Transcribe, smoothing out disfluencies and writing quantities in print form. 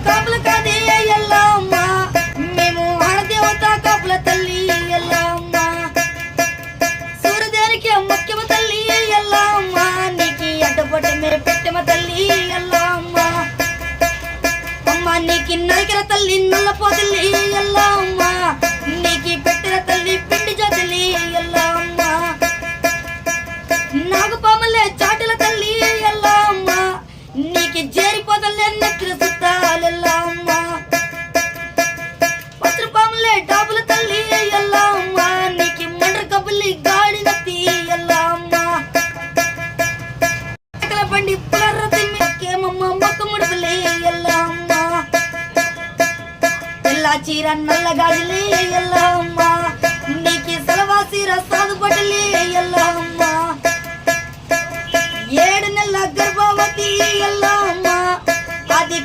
కాపుల కాదే ఎల్లమ్మ మేము ఆడదేవత కాపుల తల్లి ఎల్లమ్మ సూర్యదేవికి ముఖ్యమ తల్లి ఎల్లమ్మ నీకి అడ్డపొట్ట మీరు పెట్టమ తల్లి ఎల్లమ్మ అమ్మ నీకి నరికిన తల్లి నల్లపోతల్లి ఎల్లమ్మ నీకి పెట్టిన తల్లి పిండి జాతల్లి ఎల్లమ్మ నాగపాములే చాటుల తల్లి ఎల్లమ్మ నీకి చేరిపోతలే నెక్కిన సుత్తాలెల్లమ్మ పత్రపాములే డాబుల తల్లి ఎల్లమ్మ నీకి మండ్ర కబుల్లి గాడి నత్తి ఎల్లమ్మ బండి పులర్రతి మీకేమమ్మ మొక్క ముడుపులే ఎల్లమ్మ తెల్ల చీర నల్ల గాజులే ఎల్లమ్మ నీకి సలవా చీర సాగు పట్టలే ఎల్లమ్మ 7 నెలల గర్భవతి ఎల్లమ్మ అది